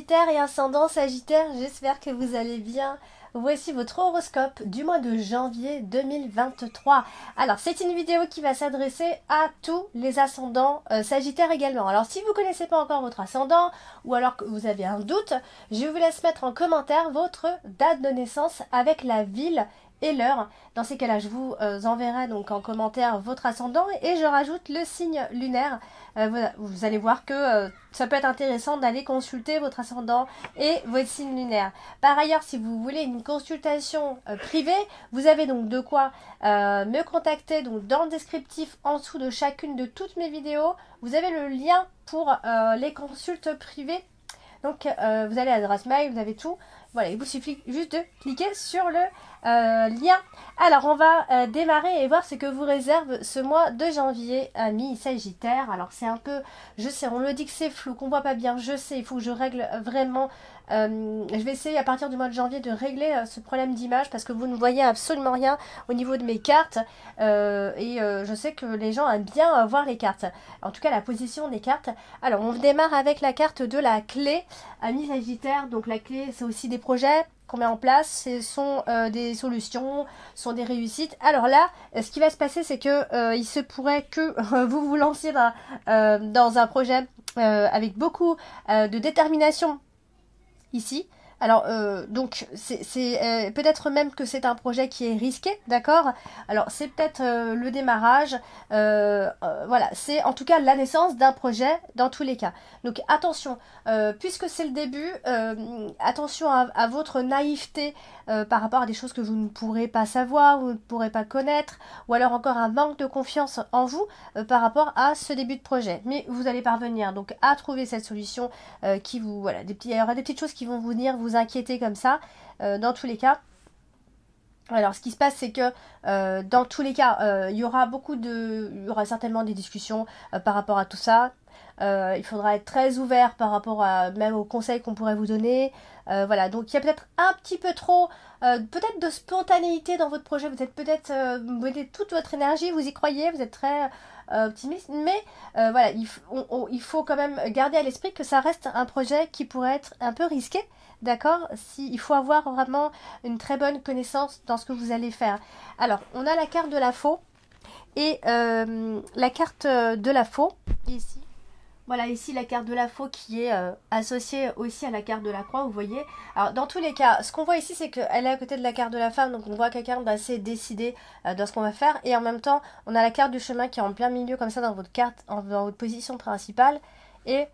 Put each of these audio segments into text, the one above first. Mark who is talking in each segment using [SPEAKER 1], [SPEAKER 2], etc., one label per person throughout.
[SPEAKER 1] Sagittaire et ascendant Sagittaire, j'espère que vous allez bien. Voici votre horoscope du mois de janvier 2023. Alors, c'est une vidéo qui va s'adresser à tous les ascendants Sagittaire également. Alors, si vous ne connaissez pas encore votre ascendant ou alors que vous avez un doute, je vous laisse mettre en commentaire votre date de naissance avec la ville et l'heure. Dans ces cas-là, je vous enverrai donc en commentaire votre ascendant et je rajoute le signe lunaire. Vous allez voir que ça peut être intéressant d'aller consulter votre ascendant et votre signe lunaire. Par ailleurs, si vous voulez une consultation privée, vous avez donc de quoi me contacter. Donc dans le descriptif en dessous de chacune de toutes mes vidéos, vous avez le lien pour les consultes privées. Donc vous allez à l'adresse mail, vous avez tout. Voilà, il vous suffit juste de cliquer sur le lien. Alors on va démarrer et voir ce que vous réserve ce mois de janvier, amis Sagittaire. Alors c'est un peu, je sais, on me dit que c'est flou, qu'on voit pas bien, je sais, il faut que je règle vraiment. Je vais essayer à partir du mois de janvier de régler ce problème d'image parce que vous ne voyez absolument rien au niveau de mes cartes je sais que les gens aiment bien voir les cartes, en tout cas la position des cartes. Alors on démarre avec la carte de la clé, amis Sagittaire. Donc la clé, c'est aussi des projets qu'on met en place, ce sont des solutions, ce sont des réussites. Alors là, ce qui va se passer, c'est que il se pourrait que vous vous lanciez dans un projet avec beaucoup de détermination ici. Alors, donc, c'est peut-être même que c'est un projet qui est risqué, d'accord? Alors, c'est peut-être le démarrage, voilà, c'est en tout cas la naissance d'un projet dans tous les cas. Donc, attention, puisque c'est le début, attention à votre naïveté par rapport à des choses que vous ne pourrez pas savoir, vous ne pourrez pas connaître, ou alors encore un manque de confiance en vous par rapport à ce début de projet. Mais vous allez parvenir donc à trouver cette solution qui vous, voilà, il y aura des petites choses qui vont venir vous inquiéter comme ça, dans tous les cas. Alors, ce qui se passe, c'est que dans tous les cas, il y aura certainement des discussions par rapport à tout ça. Il faudra être très ouvert par rapport même aux conseils qu'on pourrait vous donner. Voilà, donc il y a peut-être un petit peu trop, peut-être de spontanéité dans votre projet. Vous êtes peut-être, vous mettez toute votre énergie, vous y croyez, vous êtes très optimiste, mais voilà, il faut quand même garder à l'esprit que ça reste un projet qui pourrait être un peu risqué. D'accord? Il faut avoir vraiment une très bonne connaissance dans ce que vous allez faire. Alors, on a la carte de la faux et la carte de la faux ici. Voilà, ici la carte de la faux qui est associée aussi à la carte de la croix, vous voyez. Alors, dans tous les cas, ce qu'on voit ici, c'est qu'elle est à côté de la carte de la femme, donc on voit quelqu'un d'assez décidé dans ce qu'on va faire. Et en même temps, on a la carte du chemin qui est en plein milieu, comme ça, dans votre carte, dans votre position principale. Et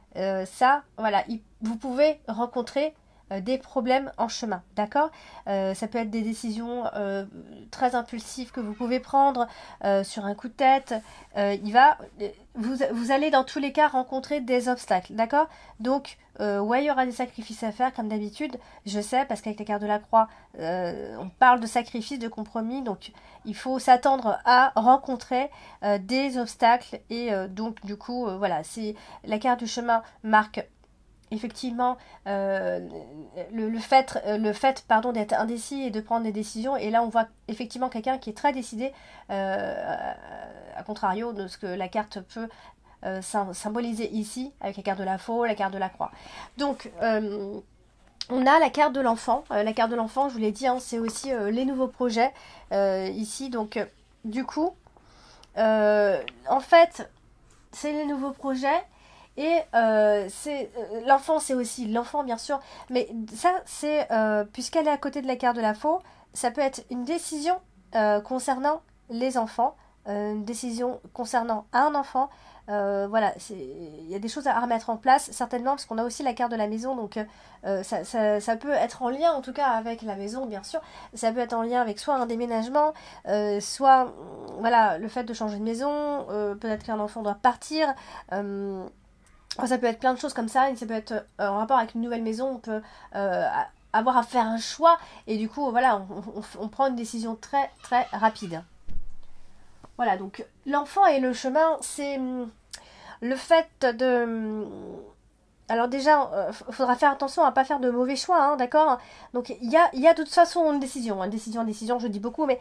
[SPEAKER 1] ça, voilà, vous pouvez rencontrer des problèmes en chemin, d'accord? Ça peut être des décisions très impulsives que vous pouvez prendre sur un coup de tête. Vous allez dans tous les cas rencontrer des obstacles, d'accord? Donc, ouais, il y aura des sacrifices à faire comme d'habitude, je sais, parce qu'avec la carte de la croix, on parle de sacrifices, de compromis, donc il faut s'attendre à rencontrer des obstacles et donc du coup, voilà, la carte du chemin marque effectivement le fait pardon, d'être indécis et de prendre des décisions. Et là on voit effectivement quelqu'un qui est très décidé, à contrario de ce que la carte peut symboliser ici avec la carte de la faux, la carte de la croix. Donc on a la carte de l'enfant. La carte de l'enfant, je vous l'ai dit, hein, c'est aussi les nouveaux projets ici. Donc du coup en fait c'est les nouveaux projets. Et l'enfant, c'est aussi l'enfant, bien sûr. Mais ça, c'est, puisqu'elle est à côté de la carte de la faux, ça peut être une décision concernant les enfants, une décision concernant un enfant. Voilà, il y a des choses à remettre en place, certainement, parce qu'on a aussi la carte de la maison. Donc, ça peut être en lien, en tout cas, avec la maison, bien sûr. Ça peut être en lien avec soit un déménagement, soit, voilà, le fait de changer de maison. Peut-être qu'un enfant doit partir. Ça peut être plein de choses comme ça, et ça peut être en rapport avec une nouvelle maison, on peut avoir à faire un choix, et du coup, voilà, on prend une décision très très rapide. Voilà, donc l'enfant et le chemin, c'est le fait de... alors déjà, faudra faire attention à pas faire de mauvais choix, hein, d'accord? Donc il y a de toute façon une décision, je dis beaucoup, mais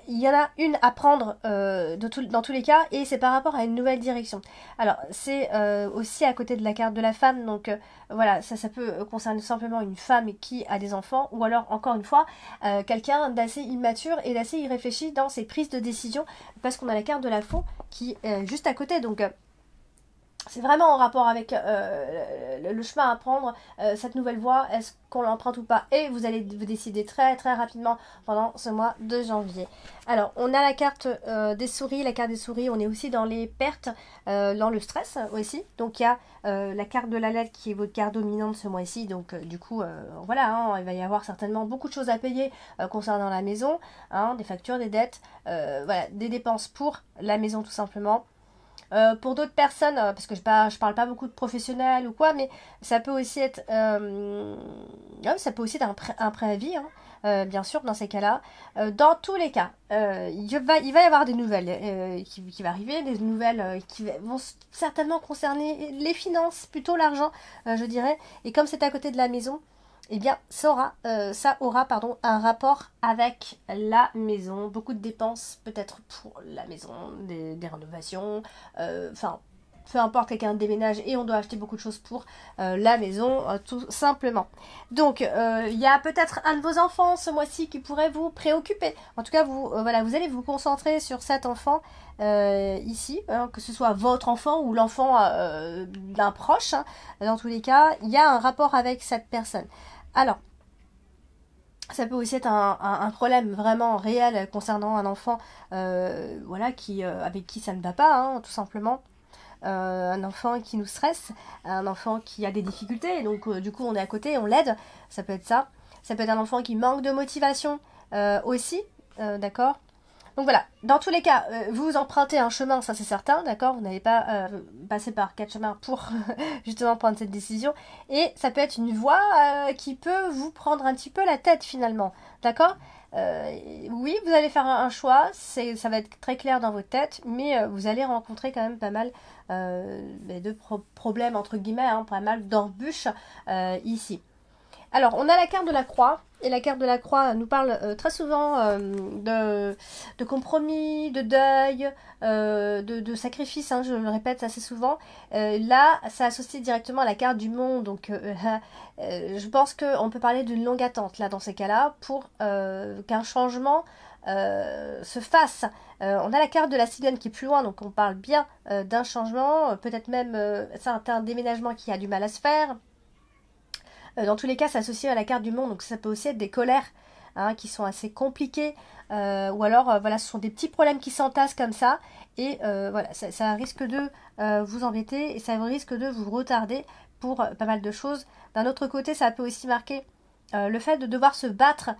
[SPEAKER 1] il y en a une à prendre dans tous les cas, et c'est par rapport à une nouvelle direction. Alors c'est aussi à côté de la carte de la femme, donc voilà, ça peut concerner simplement une femme qui a des enfants, ou alors encore une fois, quelqu'un d'assez immature et d'assez irréfléchi dans ses prises de décision, parce qu'on a la carte de la faux qui est juste à côté, donc... c'est vraiment en rapport avec le chemin à prendre, cette nouvelle voie, est-ce qu'on l'emprunte ou pas? Et vous allez vous décider très très rapidement pendant ce mois de janvier. Alors, on a la carte des souris, la carte des souris, on est aussi dans les pertes, dans le stress aussi. Donc, il y a la carte de la lettre qui est votre carte dominante ce mois-ci. Donc, du coup, voilà, hein, il va y avoir certainement beaucoup de choses à payer concernant la maison, hein, des factures, des dettes, voilà, des dépenses pour la maison tout simplement. Pour d'autres personnes, parce que je parle pas beaucoup de professionnels ou quoi, mais ça peut aussi être, ouais, ça peut aussi être un préavis, hein, bien sûr, dans ces cas-là. Dans tous les cas, il va y avoir des nouvelles qui vont arriver, des nouvelles vont certainement concerner les finances, plutôt l'argent, je dirais. Et comme c'est à côté de la maison, eh bien, ça aura pardon, un rapport avec la maison. Beaucoup de dépenses peut-être pour la maison, des rénovations, enfin, peu importe, quelqu'un déménage et on doit acheter beaucoup de choses pour la maison, tout simplement. Donc, il y a peut-être un de vos enfants ce mois-ci qui pourrait vous préoccuper. En tout cas, voilà, vous allez vous concentrer sur cet enfant ici, hein, que ce soit votre enfant ou l'enfant d'un proche. Hein. Dans tous les cas, il y a un rapport avec cette personne. Alors, ça peut aussi être un problème vraiment réel concernant un enfant voilà, avec qui ça ne va pas, hein, tout simplement. Un enfant qui nous stresse, un enfant qui a des difficultés, donc du coup on est à côté, on l'aide, ça peut être ça. Ça peut être un enfant qui manque de motivation aussi, d'accord? Donc voilà, dans tous les cas, vous empruntez un chemin, ça c'est certain, d'accord? Vous n'allez pas passer par 4 chemins pour justement prendre cette décision. Et ça peut être une voie qui peut vous prendre un petit peu la tête finalement, d'accord? Oui, vous allez faire un choix, ça va être très clair dans votre tête, mais vous allez rencontrer quand même pas mal de problèmes, entre guillemets, hein, pas mal d'embûches ici. Alors, on a la carte de la croix, et la carte de la croix nous parle très souvent de compromis, de deuil, de sacrifice, hein, je le répète assez souvent. Là, ça associe directement à la carte du monde, donc je pense qu'on peut parler d'une longue attente, là, dans ces cas-là, pour qu'un changement se fasse. On a la carte de la cigogne qui est plus loin, donc on parle bien d'un changement, peut-être même un déménagement qui a du mal à se faire. Dans tous les cas, c'est associé à la carte du monde, donc ça peut aussi être des colères hein, qui sont assez compliquées, ou alors voilà, ce sont des petits problèmes qui s'entassent comme ça, et voilà, ça risque de vous embêter, et ça risque de vous retarder pour pas mal de choses. D'un autre côté, ça peut aussi marquer le fait de devoir se battre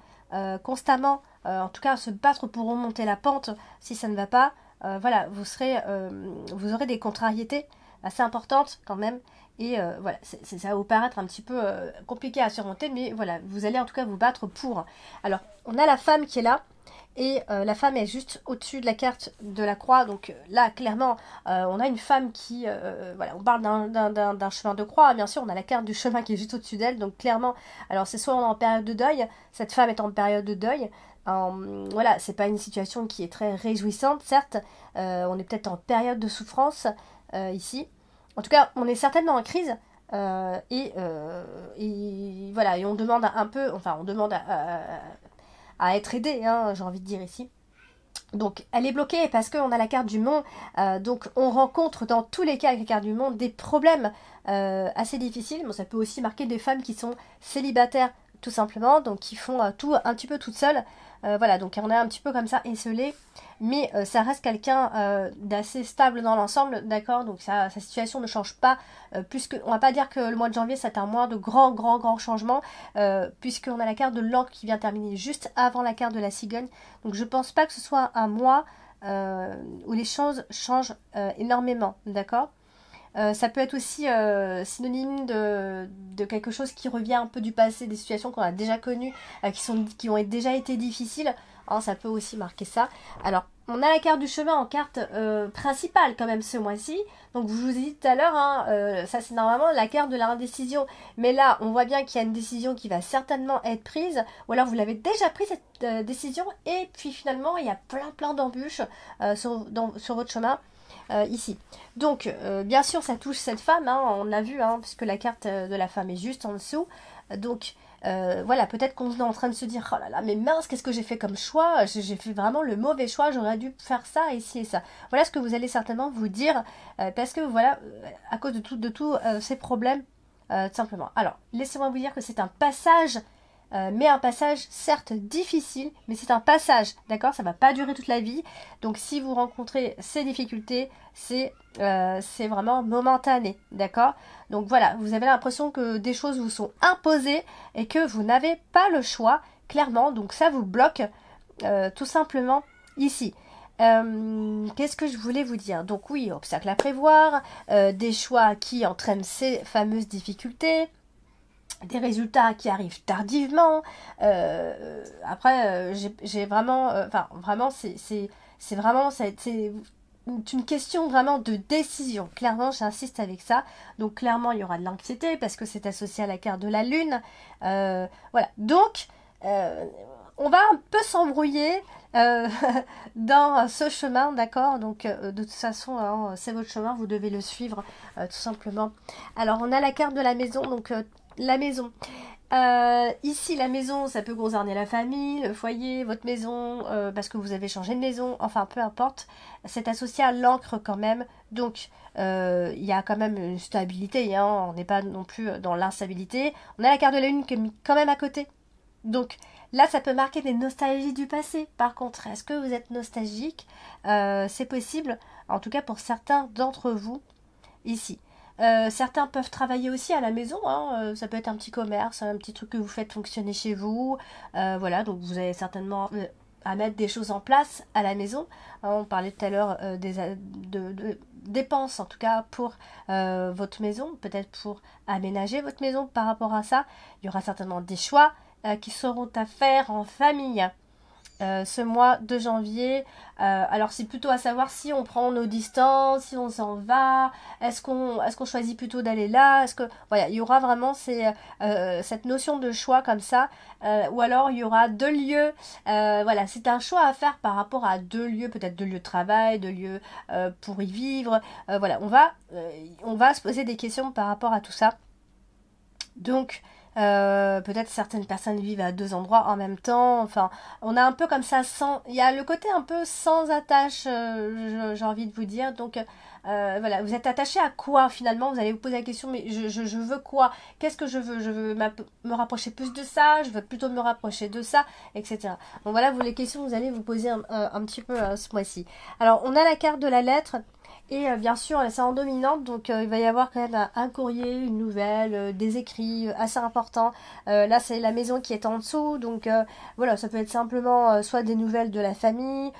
[SPEAKER 1] constamment, en tout cas se battre pour remonter la pente si ça ne va pas. Voilà, vous aurez des contrariétés assez importantes quand même. Et voilà, ça va vous paraître un petit peu compliqué à surmonter, mais voilà, vous allez en tout cas vous battre pour. Alors, on a la femme qui est là, et la femme est juste au-dessus de la carte de la croix. Donc là, clairement, on a une femme qui... voilà, on parle d'un chemin de croix, bien sûr, on a la carte du chemin qui est juste au-dessus d'elle. Donc clairement, alors c'est soit on est en période de deuil, cette femme est en période de deuil. Voilà, c'est pas une situation qui est très réjouissante, certes. On est peut-être en période de souffrance ici. En tout cas, on est certainement en crise et voilà, et on demande un peu, enfin, on demande à être aidé, hein, j'ai envie de dire ici. Donc, elle est bloquée parce qu'on a la carte du monde. Donc, on rencontre dans tous les cas avec la carte du monde des problèmes assez difficiles. Bon, ça peut aussi marquer des femmes qui sont célibataires, tout simplement, donc qui font tout un petit peu toutes seules. Voilà, donc on est un petit peu comme ça, esselé. Mais ça reste quelqu'un d'assez stable dans l'ensemble, d'accord? Donc sa situation ne change pas, puisque on va pas dire que le mois de janvier c'est un mois de grands changements, puisqu'on a la carte de l'encre qui vient terminer juste avant la carte de la cigogne. Donc je pense pas que ce soit un mois où les choses changent énormément, d'accord? Ça peut être aussi synonyme de quelque chose qui revient un peu du passé, des situations qu'on a déjà connues, qui ont déjà été difficiles. hein, ça peut aussi marquer ça. Alors, on a la carte du chemin en carte principale quand même ce mois-ci. Donc, je vous ai dit tout à l'heure, hein, ça c'est normalement la carte de l'indécision. Mais là, on voit bien qu'il y a une décision qui va certainement être prise. Ou alors, vous l'avez déjà prise cette décision. Et puis finalement, il y a plein d'embûches sur votre chemin. Ici. Donc, bien sûr, ça touche cette femme, hein, on l'a vu, hein, puisque la carte de la femme est juste en dessous. Donc, voilà, peut-être qu'on est en train de se dire, oh là là, mais mince, qu'est-ce que j'ai fait comme choix? J'ai fait vraiment le mauvais choix, j'aurais dû faire ça, ici et ça. Voilà ce que vous allez certainement vous dire, parce que voilà, à cause de tous ces problèmes, tout simplement. Alors, laissez-moi vous dire que c'est un passage mais un passage certes difficile, mais c'est un passage, d'accord? Ça va pas durer toute la vie. Donc si vous rencontrez ces difficultés, c'est vraiment momentané, d'accord? Donc voilà, vous avez l'impression que des choses vous sont imposées et que vous n'avez pas le choix, clairement. Donc ça vous bloque tout simplement ici. Qu'est-ce que je voulais vous dire? Donc oui, obstacle à prévoir, des choix qui entraînent ces fameuses difficultés, des résultats qui arrivent tardivement. Après, j'ai vraiment, enfin vraiment, c'est vraiment, c'est une question vraiment de décision. Clairement, j'insiste avec ça. Donc clairement, il y aura de l'anxiété parce que c'est associé à la carte de la lune. Voilà. Donc, on va un peu s'embrouiller dans ce chemin, d'accord? Donc de toute façon, hein, c'est votre chemin, vous devez le suivre tout simplement. Alors, on a la carte de la maison, donc la maison. Ici, la maison, ça peut concerner la famille, le foyer, votre maison, parce que vous avez changé de maison, enfin peu importe. C'est associé à l'encre quand même, donc il y a quand même une stabilité, hein, on n'est pas non plus dans l'instabilité. On a la carte de la lune qui est mise quand même à côté. Donc là, ça peut marquer des nostalgies du passé. Par contre, est-ce que vous êtes nostalgique? C'est possible, en tout cas pour certains d'entre vous ici. Certains peuvent travailler aussi à la maison, hein, ça peut être un petit commerce, un petit truc que vous faites fonctionner chez vous. Voilà, donc vous avez certainement à mettre des choses en place à la maison. On parlait tout à l'heure de dépenses, en tout cas pour votre maison, peut-être pour aménager votre maison par rapport à ça. Il y aura certainement des choix qui seront à faire en famille. Ce mois de janvier, alors c'est plutôt à savoir si on prend nos distances, si on s'en va, est-ce qu'on choisit plutôt d'aller là, est-ce que voilà, il y aura vraiment cette notion de choix comme ça, ou alors il y aura deux lieux, voilà, c'est un choix à faire par rapport à deux lieux, peut-être deux lieux de travail, deux lieux pour y vivre, voilà, on va se poser des questions par rapport à tout ça. Donc peut-être certaines personnes vivent à deux endroits en même temps. Enfin, on a un peu comme ça il y a le côté un peu sans attache, j'ai envie de vous dire. Donc voilà, vous êtes attaché à quoi finalement? Vous allez vous poser la question, mais je veux quoi? Qu'est-ce que je veux? Je veux me rapprocher plus de ça, je veux plutôt me rapprocher de ça, etc. Donc voilà, les questions que vous allez vous poser un petit peu ce mois-ci. Alors, on a la carte de la lettre. Et bien sûr, c'est en dominante, donc il va y avoir quand même un courrier, une nouvelle, des écrits assez importants. Là, c'est la maison qui est en dessous, donc voilà, ça peut être simplement soit des nouvelles de la famille,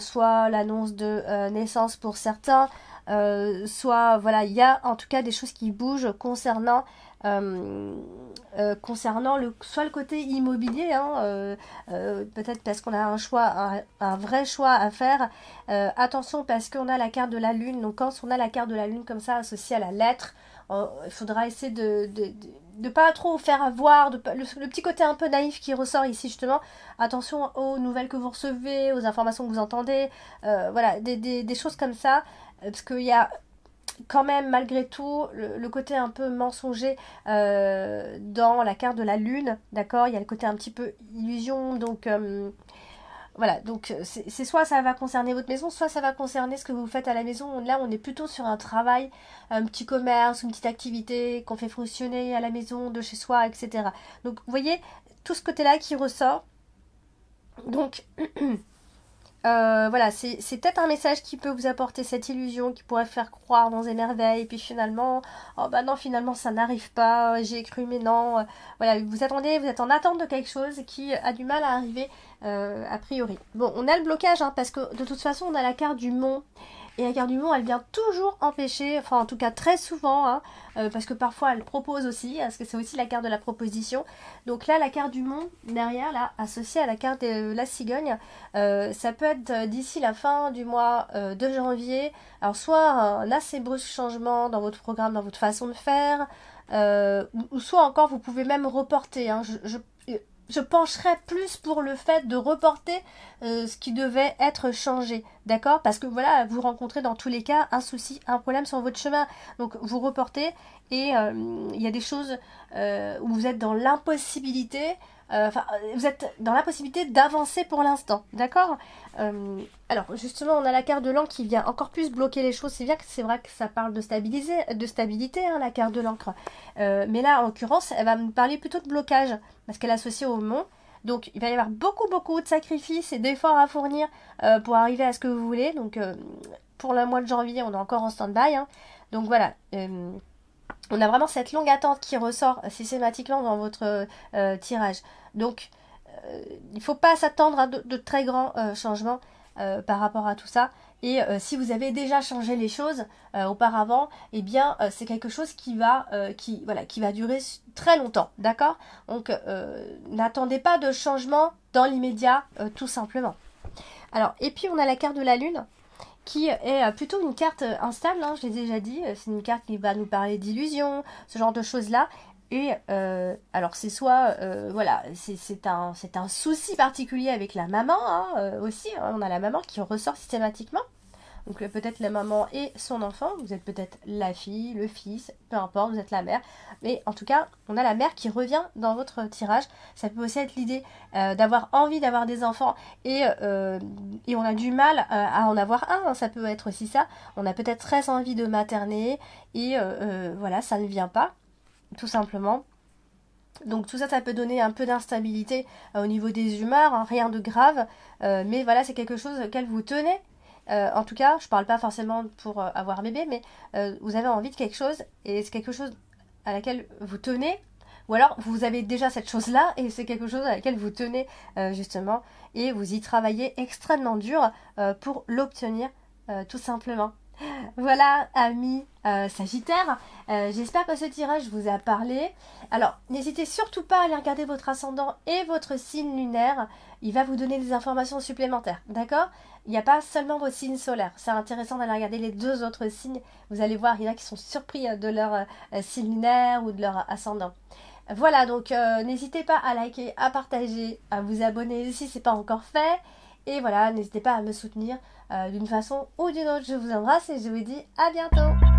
[SPEAKER 1] soit l'annonce de naissance pour certains, soit, voilà, il y a en tout cas des choses qui bougent concernant soit le côté immobilier, hein, peut-être parce qu'on a un choix, un vrai choix à faire. Attention parce qu'on a la carte de la lune, donc quand on a la carte de la lune comme ça associée à la lettre, il faudra essayer de pas trop faire avoir, le petit côté un peu naïf qui ressort ici justement. Attention aux nouvelles que vous recevez, aux informations que vous entendez, voilà, des choses comme ça, parce qu'il y a quand même malgré tout le côté un peu mensonger dans la carte de la lune, d'accord? Il y a le côté un petit peu illusion, donc voilà, donc c'est soit ça va concerner votre maison, soit ça va concerner ce que vous faites à la maison. Là, on est plutôt sur un travail, un petit commerce, une petite activité qu'on fait fonctionner à la maison, de chez soi, etc. Donc, vous voyez, tout ce côté-là qui ressort. Donc, voilà, c'est peut-être un message qui peut vous apporter cette illusion, qui pourrait faire croire dans des merveilles, et puis finalement, oh bah non, finalement ça n'arrive pas, j'ai cru mais non, voilà, vous êtes en attente de quelque chose qui a du mal à arriver a priori. Bon, on a le blocage, hein, parce que de toute façon on a la carte du mont, Et la carte du monde, elle vient toujours empêcher, enfin en tout cas très souvent, hein, parce que parfois elle propose aussi, parce que c'est aussi la carte de la proposition. Donc là, la carte du monde, derrière, là, associée à la carte de la cigogne, ça peut être d'ici la fin du mois de janvier. Alors soit un assez brusque changement dans votre programme, dans votre façon de faire, ou soit encore vous pouvez même reporter. Hein. Je pencherais plus pour le fait de reporter ce qui devait être changé, d'accord? Parce que voilà, vous rencontrez dans tous les cas un souci, un problème sur votre chemin. Donc vous reportez et il y a des choses où vous êtes dans l'impossibilité, vous êtes dans l'impossibilité d'avancer pour l'instant, d'accord? Alors justement, on a la carte de l'encre qui vient encore plus bloquer les choses. C'est vrai que ça parle de stabilité, hein, la carte de l'encre. Mais là, en l'occurrence, elle va me parler plutôt de blocage parce qu'elle est associée au mont. Donc il va y avoir beaucoup de sacrifices et d'efforts à fournir pour arriver à ce que vous voulez. Donc pour le mois de janvier, on est encore en stand-by. Hein. Donc voilà. On a vraiment cette longue attente qui ressort systématiquement dans votre tirage. Donc, il ne faut pas s'attendre à de très grands changements par rapport à tout ça. Et si vous avez déjà changé les choses auparavant, eh bien, c'est quelque chose qui va durer très longtemps, d'accord? Donc, n'attendez pas de changement dans l'immédiat, tout simplement. Alors, et puis, on a la carte de la Lune, qui est plutôt une carte instable, hein, je l'ai déjà dit, c'est une carte qui va nous parler d'illusion, ce genre de choses-là. Et alors c'est soit, voilà, c'est un souci particulier avec la maman, hein, aussi, hein, on a la maman qui ressort systématiquement. Donc peut-être la maman et son enfant, vous êtes peut-être la fille, le fils, peu importe, vous êtes la mère. Mais en tout cas, on a la mère qui revient dans votre tirage. Ça peut aussi être l'idée d'avoir envie d'avoir des enfants et on a du mal à en avoir un. Hein, ça peut être aussi ça. On a peut-être très envie de materner et voilà, ça ne vient pas, tout simplement. Donc tout ça, ça peut donner un peu d'instabilité au niveau des humeurs, hein, rien de grave. Mais voilà, c'est quelque chose auquel vous tenez. En tout cas, je parle pas forcément pour avoir un bébé, mais vous avez envie de quelque chose et c'est quelque chose à laquelle vous tenez, ou alors vous avez déjà cette chose-là et c'est quelque chose à laquelle vous tenez justement et vous y travaillez extrêmement dur pour l'obtenir tout simplement. Voilà, amis Sagittaire, j'espère que ce tirage vous a parlé. Alors, n'hésitez surtout pas à aller regarder votre ascendant et votre signe lunaire. Il va vous donner des informations supplémentaires, d'accord? Il n'y a pas seulement vos signes solaires. C'est intéressant d'aller regarder les deux autres signes. Vous allez voir, il y en a qui sont surpris de leur signe lunaire ou de leur ascendant. Voilà, donc n'hésitez pas à liker, à partager, à vous abonner si ce n'est pas encore fait. Et voilà, n'hésitez pas à me soutenir d'une façon ou d'une autre. Je vous embrasse et je vous dis à bientôt.